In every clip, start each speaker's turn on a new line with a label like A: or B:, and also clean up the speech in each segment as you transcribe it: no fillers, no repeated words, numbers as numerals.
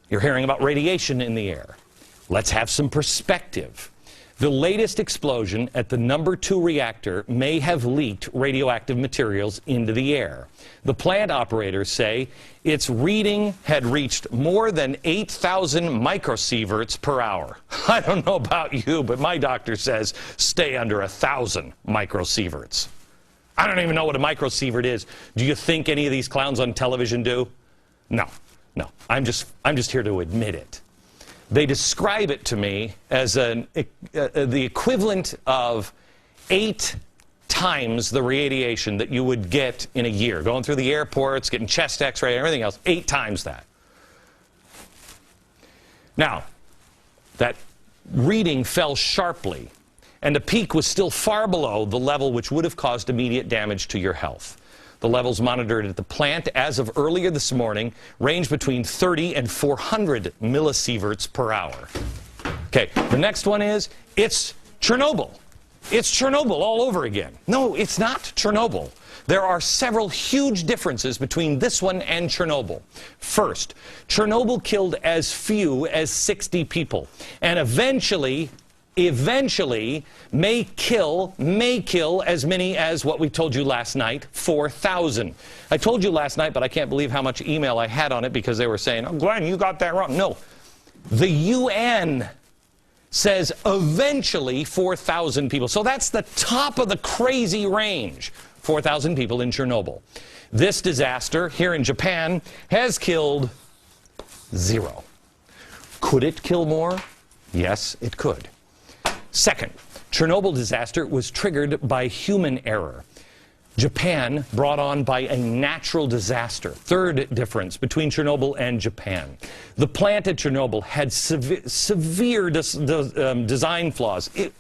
A: You're hearing about radiation in the air. Let's have some perspective. The latest explosion at the number 2 reactor may have leaked radioactive materials into the air. The plant operators say its reading had reached more than 8,000 microsieverts per hour. I don't know about you, but my doctor says stay under 1,000 microsieverts. I don't even know what a microsievert is. Do you think any of these clowns on television do? No. I'm just here to admit it. They describe it to me as the equivalent of 8 times the radiation that you would get in a year. Going through the airports, getting chest x-ray, and everything else. 8 times that. Now, that reading fell sharply, and the peak was still far below the level which would have caused immediate damage to your health. The levels monitored at the plant as of earlier this morning range between 30 and 400 millisieverts per hour. Okay, the next one is, it's Chernobyl. It's Chernobyl all over again. No, it's not Chernobyl. There are several huge differences between this one and Chernobyl. First, Chernobyl killed as few as 60 people, and eventually may kill as many as what we told you last night, 4,000. I told you last night, but I can't believe how much email I had on it because they were saying, oh, Glenn, you got that wrong. No, the UN says eventually 4,000 people. So that's the top of the crazy range, 4,000 people in Chernobyl. This disaster here in Japan has killed 0. Could it kill more? Yes, it could. Second, Chernobyl disaster was triggered by human error. Japan brought on by a natural disaster. Third difference between Chernobyl and Japan. The plant at Chernobyl had severe design flaws. It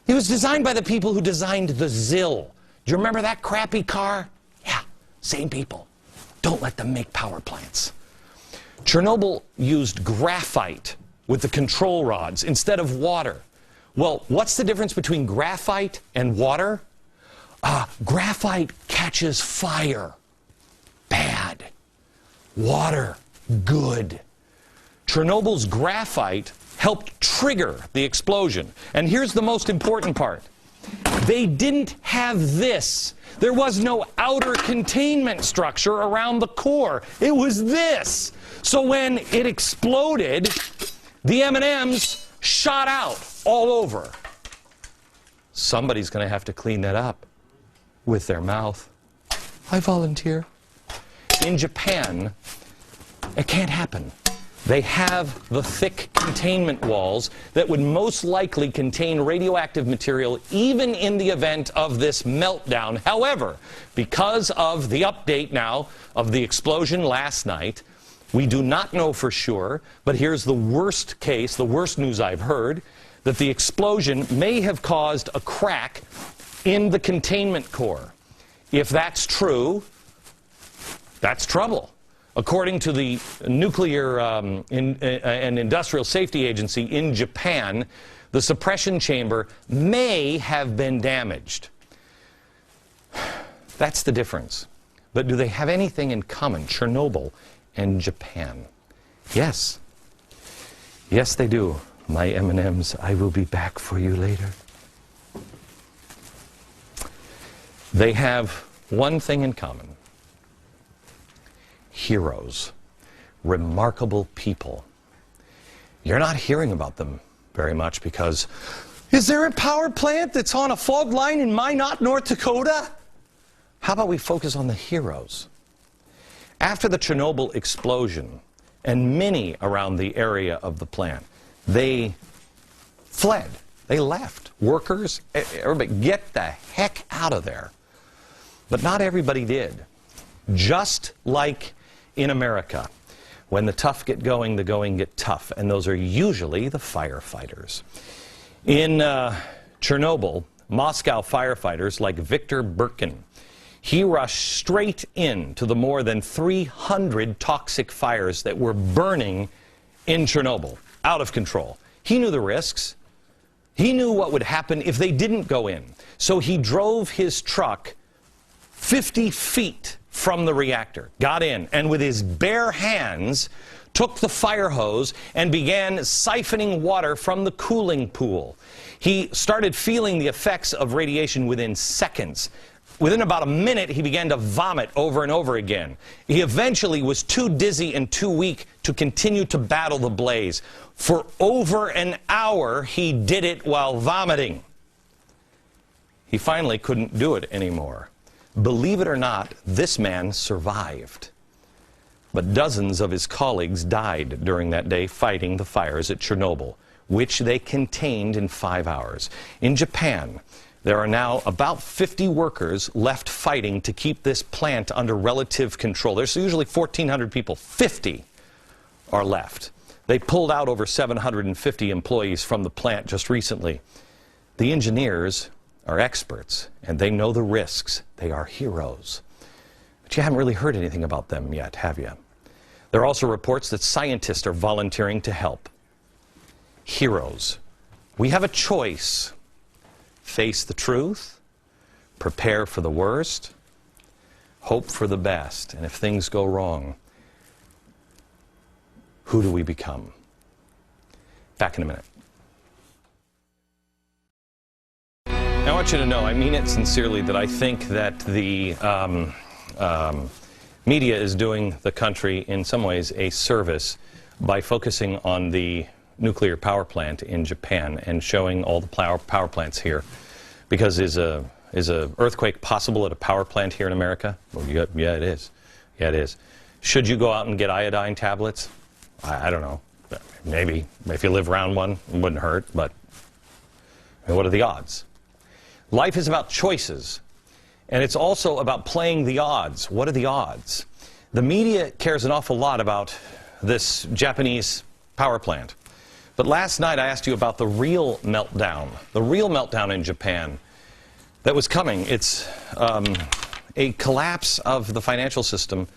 A: was designed by the people who designed the ZIL. Do you remember that crappy car? Yeah, same people. Don't let them make power plants. Chernobyl used graphite with the control rods instead of water. Well, what's the difference between graphite and water? Graphite catches fire. Bad. Water. Good. Chernobyl's graphite helped trigger the explosion. And here's the most important part. They didn't have this. There was no outer containment structure around the core. It was this. So when it exploded, the M&Ms shot out all over. Somebody's going to have to clean that up with their mouth. I volunteer. In Japan, it can't happen. They have the thick containment walls that would most likely contain radioactive material even in the event of this meltdown. However, because of the update now of the explosion last night, we do not know for sure, but here's the worst case, the worst news I've heard, that the explosion may have caused a crack in the containment core. If that's true, that's trouble. According to the Nuclear and Industrial Safety Agency in Japan, the suppression chamber may have been damaged. That's the difference. But do they have anything in common, Chernobyl and Japan? Yes. Yes, they do. My M&Ms, I will be back for you later. They have one thing in common. Heroes. Remarkable people. You're not hearing about them very much because, is there a power plant that's on a fault line in Minot, North Dakota? How about we focus on the heroes? After the Chernobyl explosion, and many around the area of the plant, they fled. They left. Workers, everybody, get the heck out of there. But not everybody did. Just like in America, when the tough get going, the going get tough, and those are usually the firefighters. In Chernobyl, Moscow firefighters like Victor Birkin, he rushed straight into the more than 300 toxic fires that were burning in Chernobyl, out of control. He knew the risks. He knew what would happen if they didn't go in. So he drove his truck 50 feet from the reactor, got in, and with his bare hands took the fire hose and began siphoning water from the cooling pool. He started feeling the effects of radiation within seconds. Within about a minute, he began to vomit over and over again. He eventually was too dizzy and too weak to continue to battle the blaze. For over an hour, he did it while vomiting. He finally couldn't do it anymore. Believe it or not, this man survived. But dozens of his colleagues died during that day fighting the fires at Chernobyl, which they contained in 5 hours. In Japan, there are now about 50 workers left fighting to keep this plant under relative control. There's usually 1,400 people. 50 are left. They pulled out over 750 employees from the plant just recently. The engineers are experts, and they know the risks. They are heroes. But you haven't really heard anything about them yet, have you? There are also reports that scientists are volunteering to help. Heroes. We have a choice. Face the truth, prepare for the worst, hope for the best. And if things go wrong, who do we become? Back in a minute. I want you to know, I mean it sincerely, that I think that the media is doing the country in some ways a service by focusing on the nuclear power plant in Japan and showing all the power plants here. Because is a earthquake possible at a power plant here in America? Well, yeah, it is. Yeah, it is. Should you go out and get iodine tablets? I don't know. Maybe. If you live around one, it wouldn't hurt, but I mean, what are the odds? Life is about choices, and it's also about playing the odds. What are the odds? The media cares an awful lot about this Japanese power plant. But last night I asked you about the real meltdown in Japan that was coming. It's a collapse of the financial system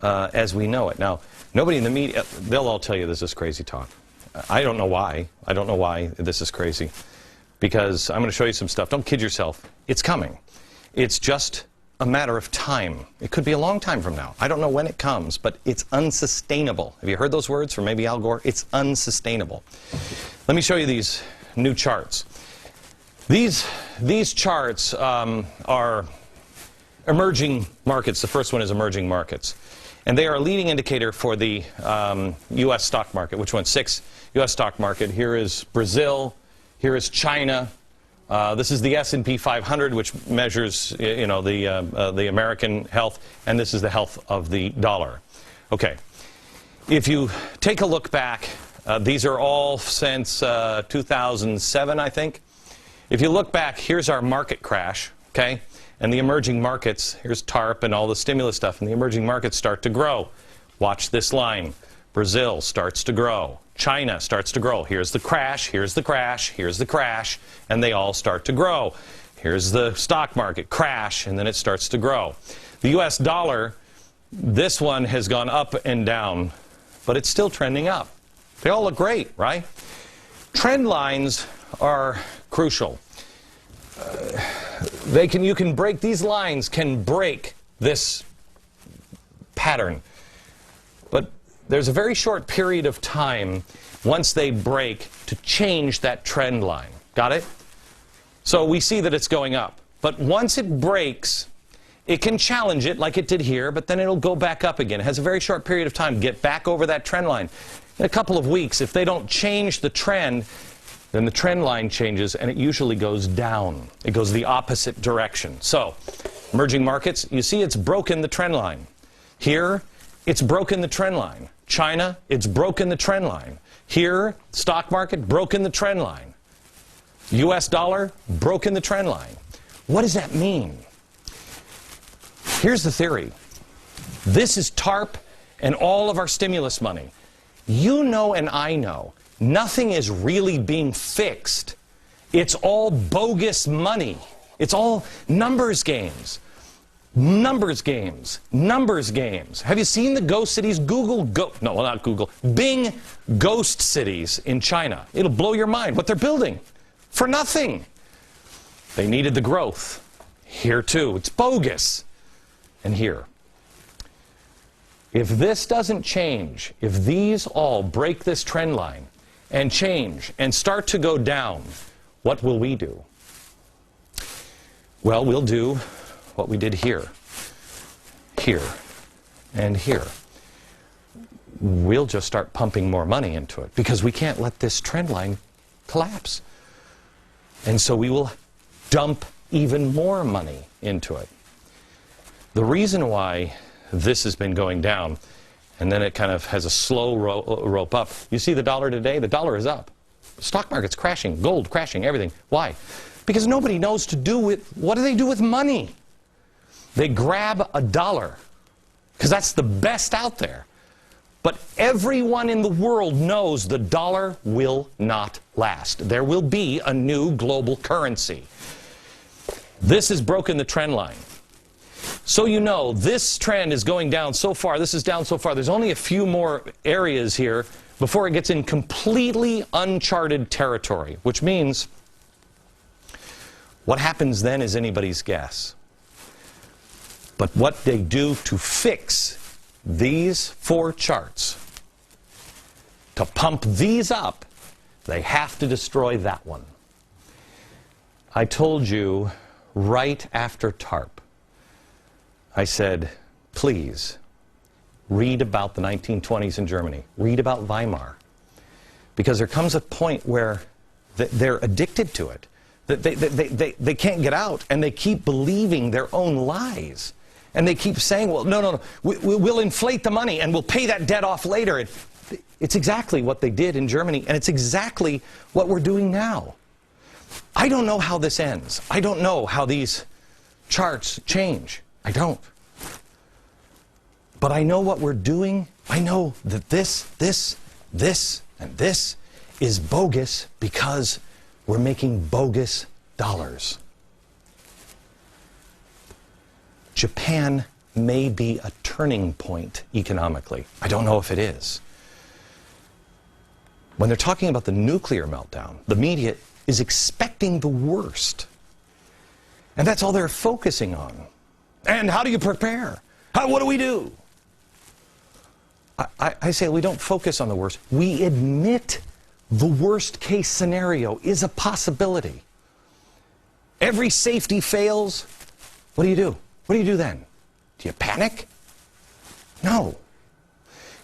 A: as we know it. Now, nobody in the media, they'll all tell you this is crazy talk. I don't know why. I don't know why this is crazy. Because I'm going to show you some stuff. Don't kid yourself. It's coming. It's just a matter of time. It could be a long time from now. I don't know when it comes, but it's unsustainable. Have you heard those words from maybe Al Gore? It's unsustainable. Let me show you these new charts. These charts are emerging markets. The first one is emerging markets. And they are a leading indicator for the U.S. stock market, which went 6 U.S. stock market. Here is Brazil. Here is China. This is the S&P 500, which measures, you know, the American health, and this is the health of the dollar. Okay. If you take a look back, these are all since 2007, I think. If you look back, here's our market crash, okay? And the emerging markets, here's TARP and all the stimulus stuff, and the emerging markets start to grow. Watch this line. Brazil starts to grow. China starts to grow. Here's the crash, here's the crash, here's the crash, and they all start to grow. Here's the stock market, crash, and then it starts to grow. The U.S. dollar, this one has gone up and down, but it's still trending up. They all look great, right? Trend lines are crucial. You can break, these lines can break this pattern. But there's a very short period of time once they break to change that trend line. Got it? So we see that it's going up. But once it breaks, it can challenge it like it did here, but then it'll go back up again. It has a very short period of time to get back over that trend line. In a couple of weeks, if they don't change the trend, then the trend line changes and it usually goes down. It goes the opposite direction. So, emerging markets, you see it's broken the trend line. Here, it's broken the trend line. China, it's broken the trend line. Here, stock market, broken the trend line. U.S. dollar, broken the trend line. What does that mean? Here's the theory. This is TARP and all of our stimulus money. You know and I know, nothing is really being fixed. It's all bogus money. It's all numbers games. Numbers games. Numbers games. Have you seen the ghost cities? Bing ghost cities in China. It'll blow your mind what they're building. For nothing. They needed the growth. Here too. It's bogus. And here. If this doesn't change, if these all break this trend line and change and start to go down, what will we do? Well, we'll do what we did here, here, and here. We'll just start pumping more money into it because we can't let this trend line collapse. And so we will dump even more money into it. The reason why this has been going down, and then it kind of has a slow rope up. You see the dollar today? The dollar is up. The stock market's crashing, gold crashing, everything. Why? Because nobody knows to do with, what do they do with money? They grab a dollar, because that's the best out there. But everyone in the world knows the dollar will not last. There will be a new global currency. This has broken the trend line. So you know, this trend is going down so far, this is down so far, there's only a few more areas here before it gets in completely uncharted territory, which means what happens then is anybody's guess. But what they do to fix these four charts, to pump these up, they have to destroy that one. I told you right after TARP, I said, please, read about the 1920s in Germany. Read about Weimar. Because there comes a point where they're addicted to it. They can't get out, and they keep believing their own lies. And they keep saying, well, no, we'll inflate the money, and we'll pay that debt off later. It's exactly what they did in Germany, and it's exactly what we're doing now. I don't know how this ends. I don't know how these charts change. I don't. But I know what we're doing. I know that this, and this is bogus because we're making bogus dollars. Japan may be a turning point economically. I don't know if it is. When they're talking about the nuclear meltdown, the media is expecting the worst. And that's all they're focusing on. And how do you prepare? What do we do? I say we don't focus on the worst. We admit the worst case scenario is a possibility. Every safety fails. What do you do? What do you do then? Do you panic? No.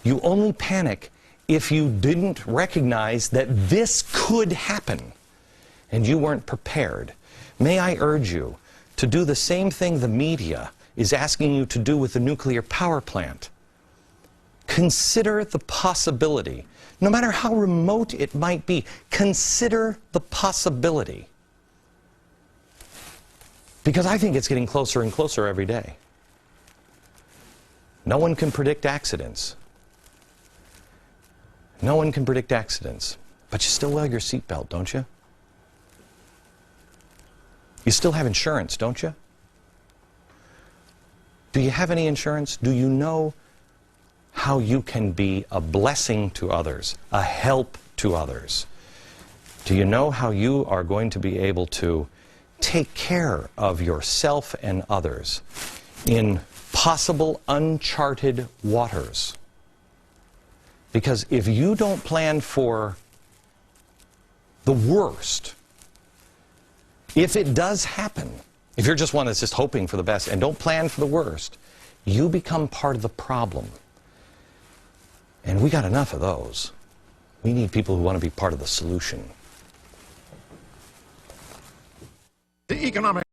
A: You only panic if you didn't recognize that this could happen and you weren't prepared. May I urge you to do the same thing the media is asking you to do with the nuclear power plant. Consider the possibility, no matter how remote it might be, consider the possibility. Because I think it's getting closer and closer every day. No one can predict accidents. No one can predict accidents. But you still wear your seatbelt, don't you? You still have insurance, don't you? Do you have any insurance? Do you know how you can be a blessing to others, a help to others? Do you know how you are going to be able to take care of yourself and others in possible uncharted waters? Because if you don't plan for the worst, if it does happen, if you're just one that's just hoping for the best and don't plan for the worst, you become part of the problem. And we got enough of those. We need people who want to be part of the solution.
B: The economic